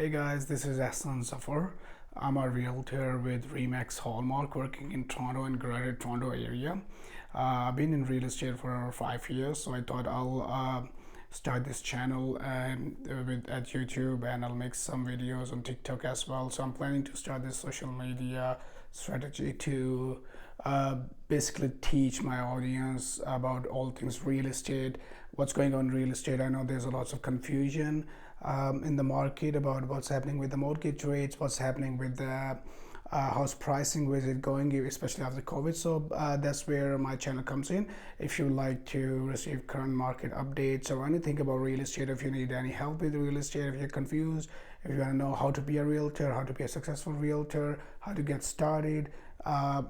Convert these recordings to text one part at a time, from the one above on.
Hey guys, this is Ahsan Zafar. I'm a realtor with Remax Hallmark working in Toronto and Greater Toronto area. I've been in real estate for 5 years, so I thought I'll start this channel and at YouTube, and I'll make some videos on TikTok as well. So I'm planning to start this social media strategy to uh, basically teach my audience about all things real estate, what's going on in real estate. I know there's a lots of confusion in the market about what's happening with the mortgage rates, what's happening with the house pricing, where is it going, especially after COVID. So that's where my channel comes in. If you like to receive current market updates or anything about real estate, if you need any help with real estate, if you're confused, if you want to know how to be a realtor, how to be a successful realtor, how to get started,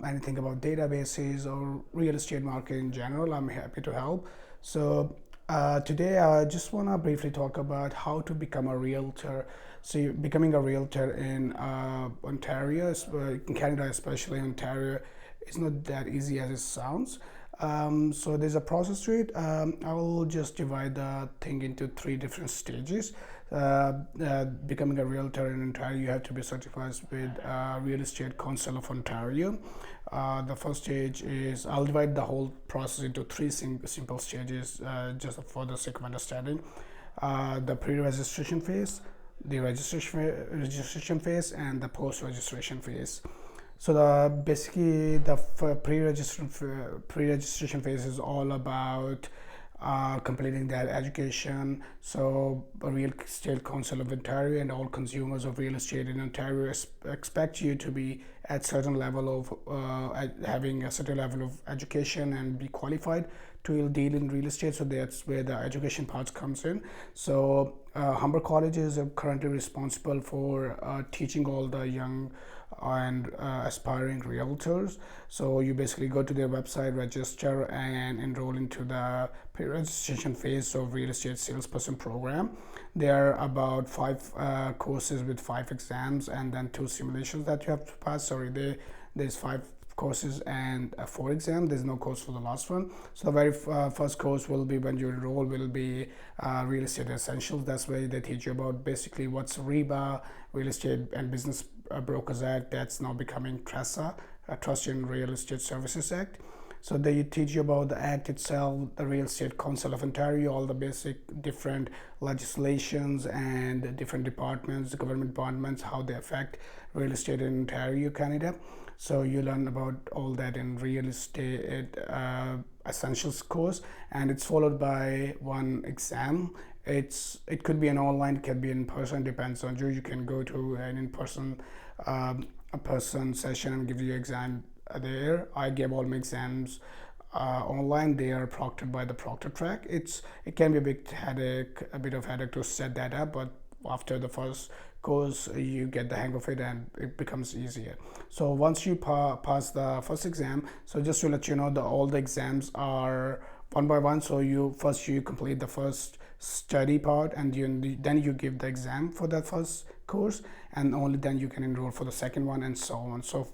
anything about databases or real estate market in general, I'm happy to help. So today I just want to briefly talk about how to become a realtor. So becoming a realtor in Ontario, in Canada, especially Ontario, is not that easy as it sounds. So there's a process to it. I will just divide the thing into three different stages. Becoming a realtor in Ontario, you have to be certified with Real Estate Council of Ontario. The first stage is, I'll divide the whole process into three simple stages just for the sake of understanding. The pre-registration phase, the registration phase, and the post-registration phase. So basically the pre-registration phase is all about completing that education. So Real Estate Council of Ontario and all consumers of real estate in Ontario expect you to be at certain level of having a certain level of education and be qualified to deal in real estate. So that's where the education part comes in. So Humber College is currently responsible for teaching all the young and aspiring realtors. So you basically go to their website, register, and enroll into the pre-registration phase of real estate salesperson program. There are about five courses with 5 exams and then 2 simulations that you have to pass. There's 5 courses and 4 exams. There's no course for the last one. So the very first course will be, when you enroll, will be real estate essentials. That's where they teach you about basically what's REBA, Real Estate and Business Brokers Act, that's now becoming TRESA, Trust in Real Estate Services Act. So they teach you about the act itself, the Real Estate Council of Ontario, all the basic different legislations and different departments, government departments, how they affect real estate in Ontario, Canada. So you learn about all that in real estate essentials course, and it's followed by 1 exam. It could be an online, it can be in person, depends on you. You can go to an in-person a person session and give you exam there. I gave all my exams online. They are proctored by the Proctor Track. It can be a bit of headache to set that up, but after the first course you get the hang of it and it becomes easier. So once you pass the first exam, so just to let you know, all the exams are one by one. So you complete the first study part, and then you give the exam for that first course, and only then you can enroll for the second one, and so on. So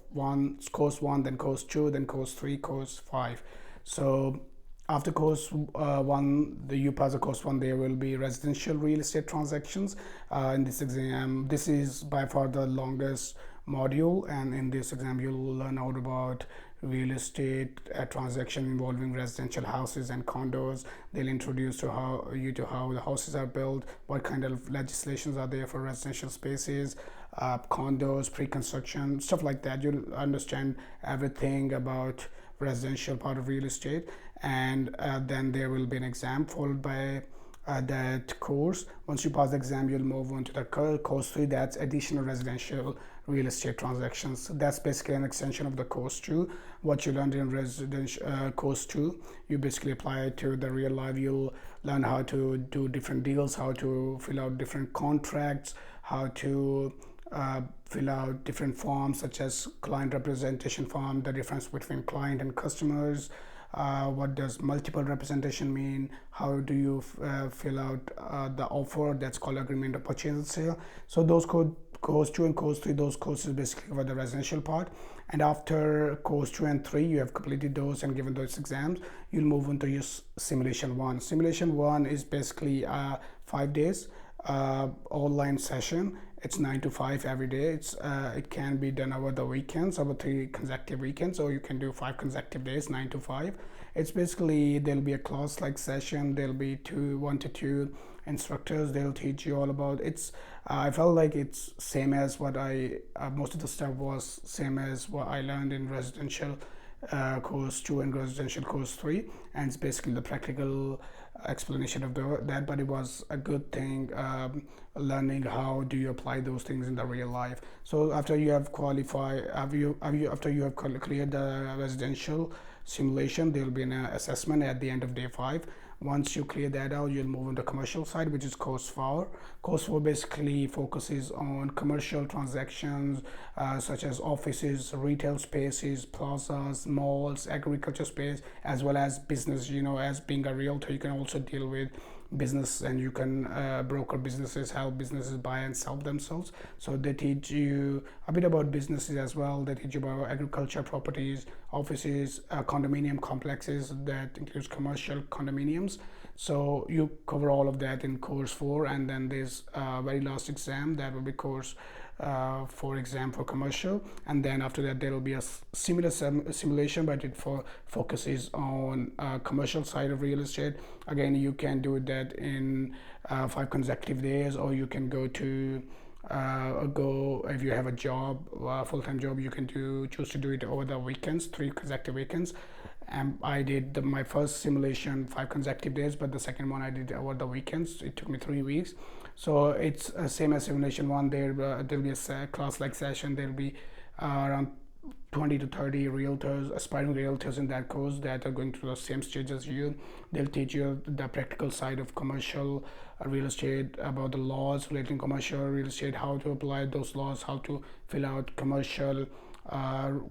course 1, then course 2, then course 3, course 5. So after course 1, you pass the course 1, there will be residential real estate transactions. In this exam, this is by far the longest module, and in this exam you'll learn out about real estate transaction involving residential houses and condos. They'll introduce to how the houses are built, what kind of legislations are there for residential spaces, condos, pre-construction, stuff like that. You'll understand everything about residential part of real estate, and then there will be an exam followed by that course. Once you pass the exam, you'll move on to the course 3, that's additional residential real estate transactions. So that's basically an extension of the course 2. What you learned in residential course 2, you basically apply it to the real life. You'll learn how to do different deals, how to fill out different contracts, how to fill out different forms such as client representation form, the difference between client and customers. What does multiple representation mean? How do you fill out the offer, that's called agreement of purchase and sale. So those course 2 and course 3, those courses basically cover the residential part. And after course 2 and 3, you have completed those and given those exams, you'll move on to your simulation 1. Simulation 1 is basically 5 days online session. It's 9 to 5 every day. It can be done over the weekends, over 3 consecutive weekends, or you can do 5 consecutive days, 9 to 5. It's basically there'll be a class like session. There'll be 1 to 2 instructors. They'll teach you all about it's. I felt like it's same as what I most of the stuff was same as what I learned in residential course 2 and residential course 3, and it's basically the practical explanation of that. But it was a good thing, learning how do you apply those things in the real life. So after you have qualified, after you have cleared the residential simulation, there will be an assessment at the end of day 5. Once you clear that out, you'll move on the commercial side, which is course 4. Course 4 basically focuses on commercial transactions, such as offices, retail spaces, plazas, malls, agriculture space, as well as business. As being a realtor, you can also deal with business, and you can broker businesses, help businesses buy and sell themselves. So they teach you a bit about businesses as well. They teach you about agriculture properties, offices, condominium complexes, that includes commercial condominiums. So you cover all of that in course 4, and then there's a very last exam that will be course 4 exam for commercial, and then after that there will be a similar simulation, but it focuses on commercial side of real estate. Again, you can do that in 5 consecutive days, or you can go if you have a job, full-time job, you can choose to do it over the weekends, 3 consecutive weekends. And I did my first simulation 5 consecutive days, but the second one I did over the weekends. It took me 3 weeks. So it's same as simulation 1. There'll be a class like session. There'll be around 20 to 30 realtors, aspiring realtors in that course, that are going through the same stage as you. They'll teach you the practical side of commercial real estate, about the laws relating to commercial real estate, how to apply those laws, how to fill out commercial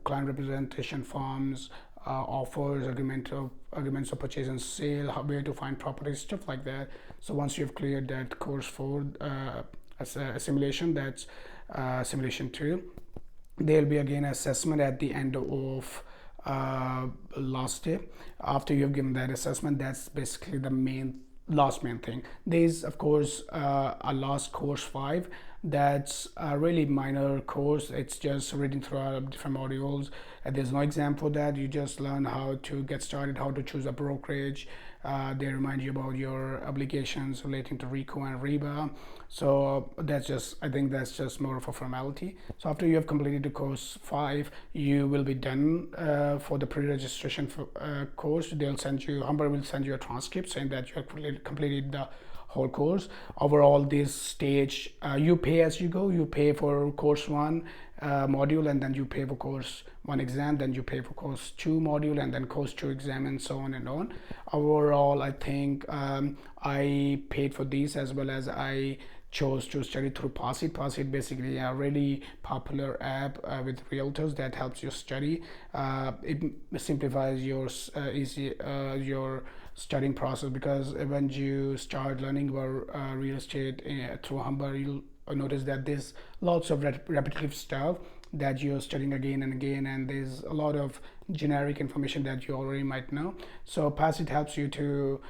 client representation forms, offers, agreements of purchase and sale, where to find properties, stuff like that. So once you've cleared that course 4 as a simulation, that's simulation 2, there'll be again assessment at the end of last day. After you've given that assessment, that's basically the main thing. There's of course a last course 5. That's a really minor course. It's just reading through different modules. There's no exam for that. You just learn how to get started, how to choose a brokerage. They remind you about your obligations relating to RICO and REBA. So I think that's just more of a formality. So after you have completed the course 5, you will be done for the pre-registration course. Humber will send you a transcript saying that you have completed the whole course. Overall, this stage, you pay as you go. You pay for course 1 module, and then you pay for course 1 exam, then you pay for course 2 module, and then course 2 exam, and so on and on. Overall, I think I paid for these, as well as I chose to study through Passit. Passit basically a really popular app with realtors that helps you study. It simplifies your studying process, because when you start learning about real estate through Humber, you'll notice that there's lots of repetitive stuff that you're studying again and again, and there's a lot of generic information that you already might know. So Passit helps you to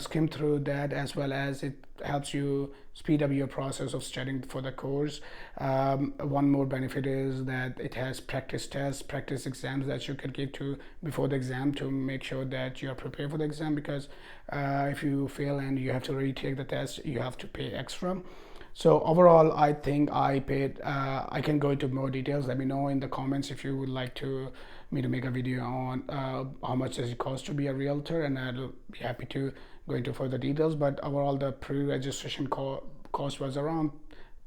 skim through that, as well as it helps you speed up your process of studying for the course. One more benefit is that it has practice tests, practice exams that you can give to before the exam, to make sure that you are prepared for the exam, because if you fail and you have to retake the test, you have to pay extra. So overall, I think I paid. I can go into more details. Let me know in the comments if you would like me to make a video on how much does it cost to be a realtor, and I'll be happy to go into further details. But overall, the pre-registration cost was around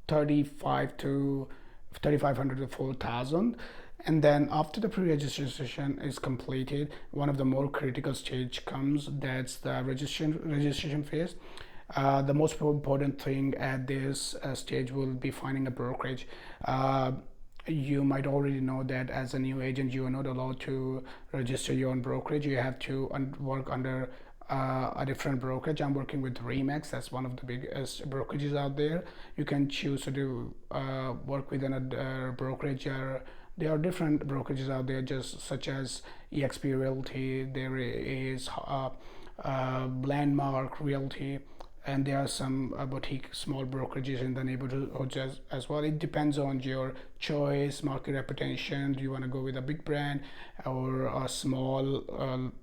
3,500 to 4,000. And then after the pre-registration is completed, one of the more critical stage comes. That's the registration phase. The most important thing at this stage will be finding a brokerage. You might already know that as a new agent, you are not allowed to register your own brokerage. You have to work under a different brokerage. I'm working with Remax. That's one of the biggest brokerages out there. You can choose to do work with another brokerage. There are different brokerages out there, just such as EXP Realty. There is Landmark Realty. and there are some boutique small brokerages in the neighborhood as well. It depends on your choice, market reputation. Do you want to go with a big brand or a small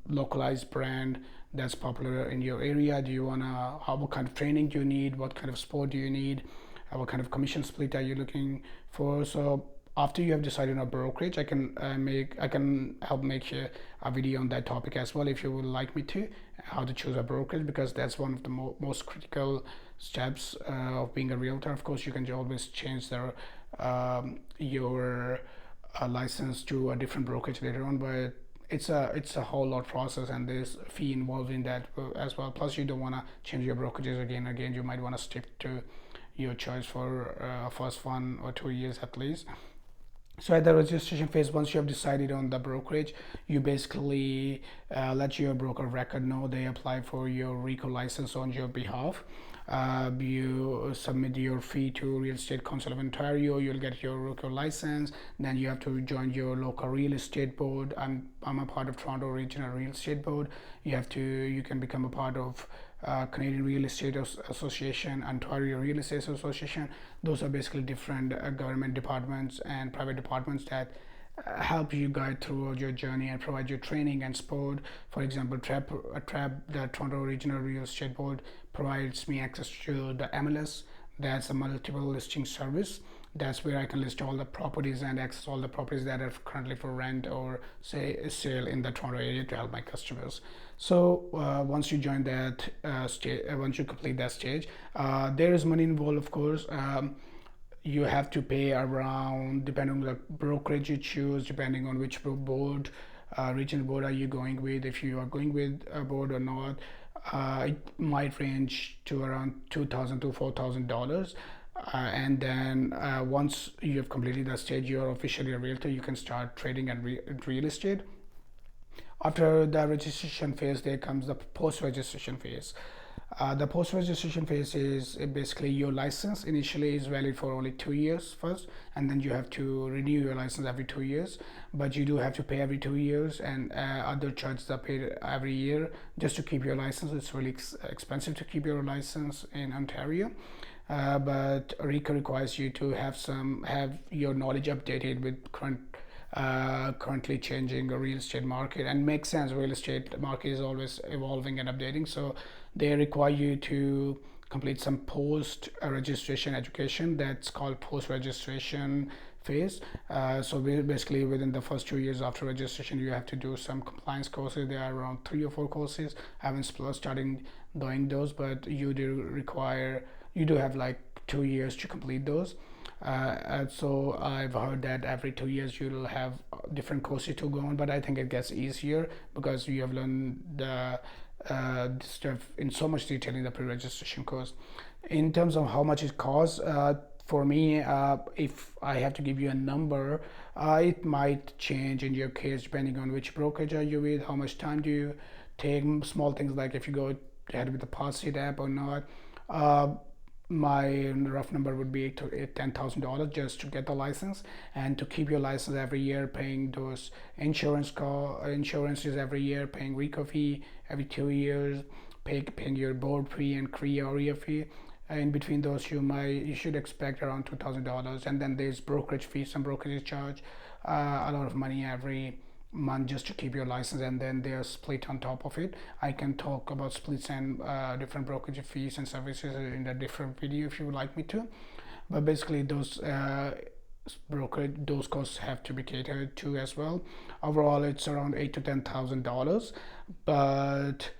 localized brand that's popular in your area? Do you want to, what kind of training do you need, what kind of sport do you need, what kind of commission split are you looking for? So after you have decided on a brokerage, I can help make a video on that topic as well if you would like me to, how to choose a brokerage, because that's one of the most critical steps of being a realtor. Of course, you can always change your license to a different brokerage later on, but it's a whole lot process, and there's a fee involved in that as well. Plus, you don't want to change your brokerages again and again. You might want to stick to your choice for first 1 or 2 years at least. So at the registration phase, once you have decided on the brokerage, you basically let your broker record know. They apply for your RICO license on your behalf. You submit your fee to Real Estate Council of Ontario. You'll get your RICO license. Then you have to join your local real estate board. I'm a part of Toronto Regional Real Estate Board. You can become a part of Canadian Real Estate Association, Ontario Real Estate Association. Those are basically different government departments and private departments that help you guide through your journey and provide you training and support. For example, the Toronto Regional Real Estate Board, provides me access to the MLS. That's a multiple listing service. That's where I can list all the properties and access all the properties that are currently for rent or say sale in the Toronto area to help my customers. So once you join that stage, once you complete that stage, there is money involved, of course. You have to pay around, depending on the brokerage you choose, depending on which board, regional board are you going with, if you are going with a board or not. It might range to around $2,000 to $4,000. And then once you have completed that stage, you are officially a realtor. You can start trading and real estate. After the registration phase, there comes the post-registration phase. The post-registration phase is basically your license initially is valid for only 2 years first, and then you have to renew your license every 2 years. But you do have to pay every 2 years, and other charges are paid every year just to keep your license. It's really expensive to keep your license in Ontario. But RICO requires you to have your knowledge updated with currently changing real estate market, and makes sense. Real estate market is always evolving and updating, so they require you to complete some post registration education. That's called post registration phase. So basically within the first 2 years after registration, you have to do some compliance courses. There are around 3 or 4 courses. I haven't started doing those, but you do have like 2 years to complete those. So I've heard that every 2 years you'll have different courses to go on, but I think it gets easier because you have learned the stuff in so much detail in the pre-registration course. In terms of how much it costs, for me, if I have to give you a number, it might change in your case depending on which brokerage are you with, how much time do you take, small things like if you go ahead with the Passit app or not. My rough number would be $10,000 just to get the license, and to keep your license every year, paying those insurances every year, paying RICO fee every 2 years, paying your board fee and area fee. In between those, you should expect around $2,000. And then there's brokerage fees. Some brokerages charge a lot of money every month just to keep your license, and then they're split on top of it. I can talk about splits and different brokerage fees and services in a different video if you would like me to. But basically those costs have to be catered to as well. Overall, it's around $8,000 to $10,000, but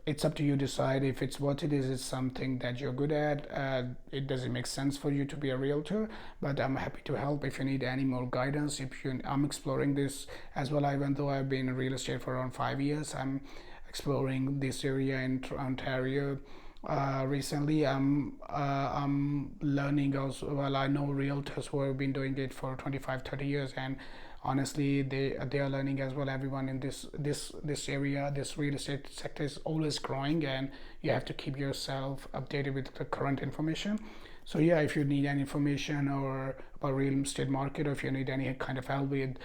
it's up to you to decide if it's worth it. Is it something that you're good at? It doesn't make sense for you to be a realtor, but I'm happy to help if you need any more guidance. I'm exploring this as well. Even though I've been in real estate for around 5 years, I'm exploring this area in Ontario. Recently, I'm learning also. Well, I know realtors who have been doing it for 25-30 years, and honestly they are learning as well. Everyone in this area, this real estate sector, is always growing, and you have to keep yourself updated with the current information. So yeah, if you need any information or about real estate market, or if you need any kind of help with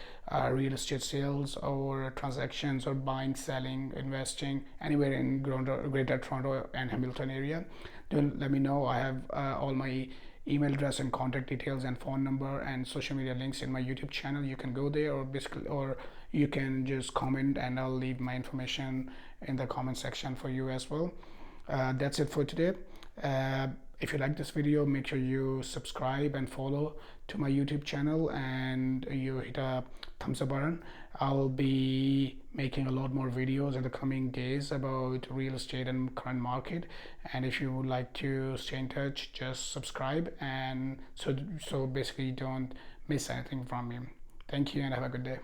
real estate sales or transactions or buying, selling, investing anywhere in Greater Toronto and Hamilton area, then let me know. I have all my email address and contact details and phone number and social media links in my YouTube channel. You can go there, or basically, or you can just comment and I'll leave my information in the comment section for you as well. That's it for today. uh, if you like this video, make sure you subscribe and follow to my YouTube channel, and you hit a thumbs up button. I'll be making a lot more videos in the coming days about real estate and current market. And if you would like to stay in touch, just subscribe, and so basically you don't miss anything from me. Thank you and have a good day.